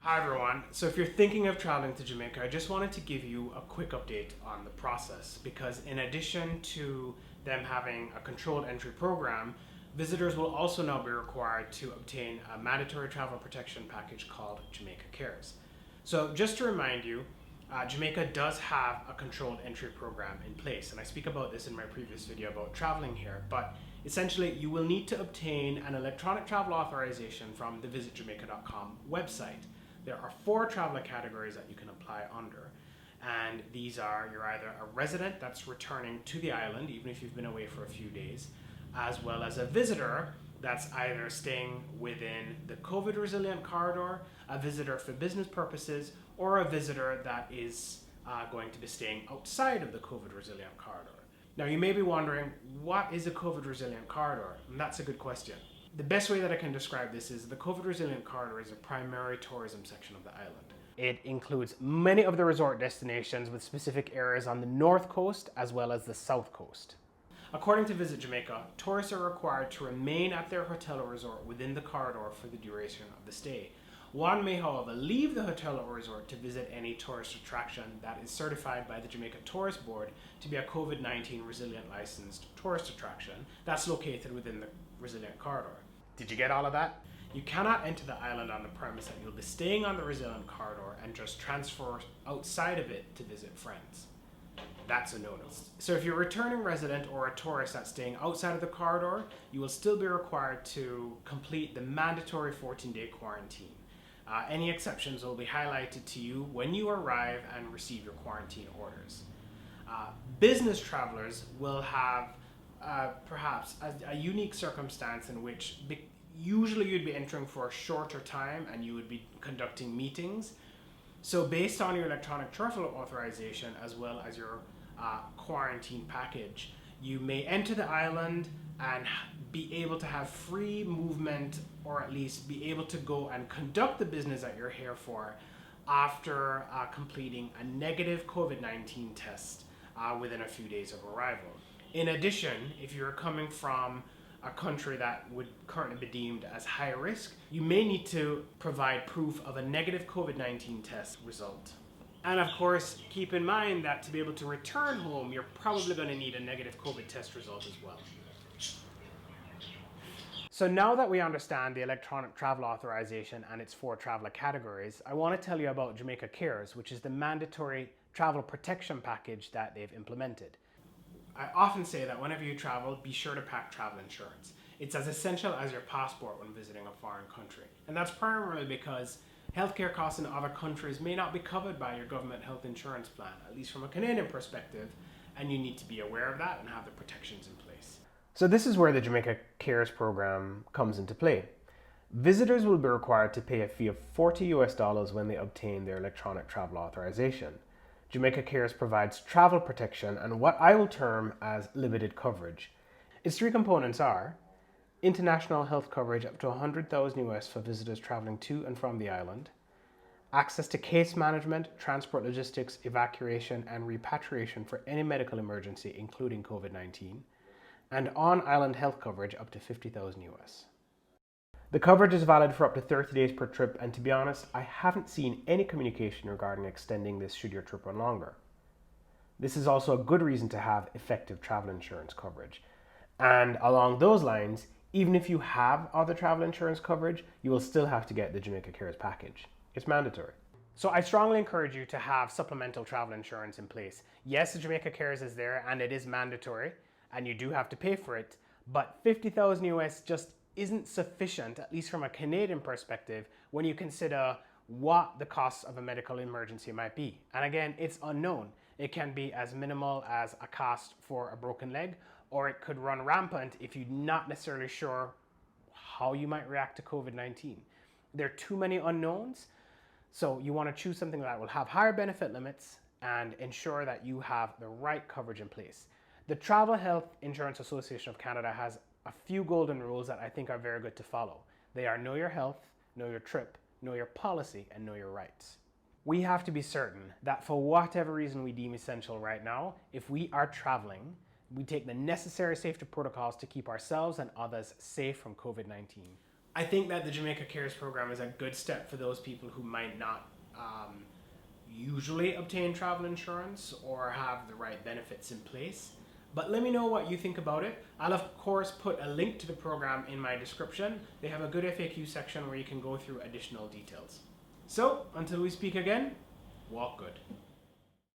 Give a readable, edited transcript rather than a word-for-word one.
Hi everyone. So if you're thinking of traveling to Jamaica, I just wanted to give you a quick update on the process because in addition to them having a controlled entry program, visitors will also now be required to obtain a mandatory travel protection package called Jamaica Cares. So just to remind you, Jamaica does have a controlled entry program in place, and I speak about this in my previous video about traveling here, but essentially you will need to obtain an electronic travel authorization from the visitjamaica.com website. There are 4 traveler categories that you can apply under, and these are you're either a resident that's returning to the island even if you've been away for a few days, as well as a visitor that's either staying within the COVID resilient corridor, a visitor for business purposes, or a visitor that is going to be staying outside of the COVID resilient corridor. Now you may be wondering, what is a COVID resilient corridor? And that's a good question. The best way that I can describe this is the COVID resilient corridor is a primary tourism section of the island. It includes many of the resort destinations with specific areas on the north coast as well as the south coast. According to Visit Jamaica, tourists are required to remain at their hotel or resort within the corridor for the duration of the stay. One may, however, leave the hotel or resort to visit any tourist attraction that is certified by the Jamaica Tourist Board to be a COVID-19 resilient licensed tourist attraction that's located within the resilient corridor. Did you get all of that? You cannot enter the island on the premise that you'll be staying on the resilient corridor and just transfer outside of it to visit friends. That's a no-no. So if you're a returning resident or a tourist that's staying outside of the corridor, you will still be required to complete the mandatory 14-day quarantine. Any exceptions will be highlighted to you when you arrive and receive your quarantine orders. Business travelers will have perhaps a unique circumstance in which usually you'd be entering for a shorter time and you would be conducting meetings. So based on your electronic travel authorization as well as your quarantine package, you may enter the island and be able to have free movement, or at least be able to go and conduct the business that you're here for after completing a negative COVID-19 test within a few days of arrival. In addition, if you're coming from a country that would currently be deemed as high risk, you may need to provide proof of a negative COVID-19 test result. And of course, keep in mind that to be able to return home, you're probably going to need a negative COVID test result as well. So now that we understand the electronic travel authorization and its 4 traveler categories, I want to tell you about Jamaica Cares, which is the mandatory travel protection package that they've implemented. I often say that whenever you travel, be sure to pack travel insurance. It's as essential as your passport when visiting a foreign country. And that's primarily because healthcare costs in other countries may not be covered by your government health insurance plan, at least from a Canadian perspective, and you need to be aware of that and have the protections in place. So this is where the Jamaica Cares program comes into play. Visitors will be required to pay a fee of $40 when they obtain their electronic travel authorization. Jamaica Cares provides travel protection and what I will term as limited coverage. Its 3 components are international health coverage up to $100,000 for visitors traveling to and from the island, access to case management, transport logistics, evacuation, and repatriation for any medical emergency, including COVID-19, and on-island health coverage up to $50,000. The coverage is valid for up to 30 days per trip, and to be honest, I haven't seen any communication regarding extending this should your trip run longer. This is also a good reason to have effective travel insurance coverage. And along those lines, even if you have other travel insurance coverage, you will still have to get the Jamaica Cares package. It's mandatory. So I strongly encourage you to have supplemental travel insurance in place. Yes, the Jamaica Cares is there and it is mandatory and you do have to pay for it, but $50,000 just isn't sufficient, at least from a Canadian perspective, when you consider what the costs of a medical emergency might be. And again, it's unknown. It can be as minimal as a cost for a broken leg, or it could run rampant if you're not necessarily sure how you might react to COVID-19. There are too many unknowns, so you want to choose something that will have higher benefit limits and ensure that you have the right coverage in place. The Travel Health Insurance Association of Canada has a few golden rules that I think are very good to follow. They are know your health, know your trip, know your policy, and know your rights. We have to be certain that for whatever reason we deem essential right now, if we are traveling, we take the necessary safety protocols to keep ourselves and others safe from COVID-19. I think that the Jamaica Cares program is a good step for those people who might not usually obtain travel insurance or have the right benefits in place. But let me know what you think about it. I'll of course put a link to the program in my description. They have a good FAQ section where you can go through additional details. So, until we speak again, walk good.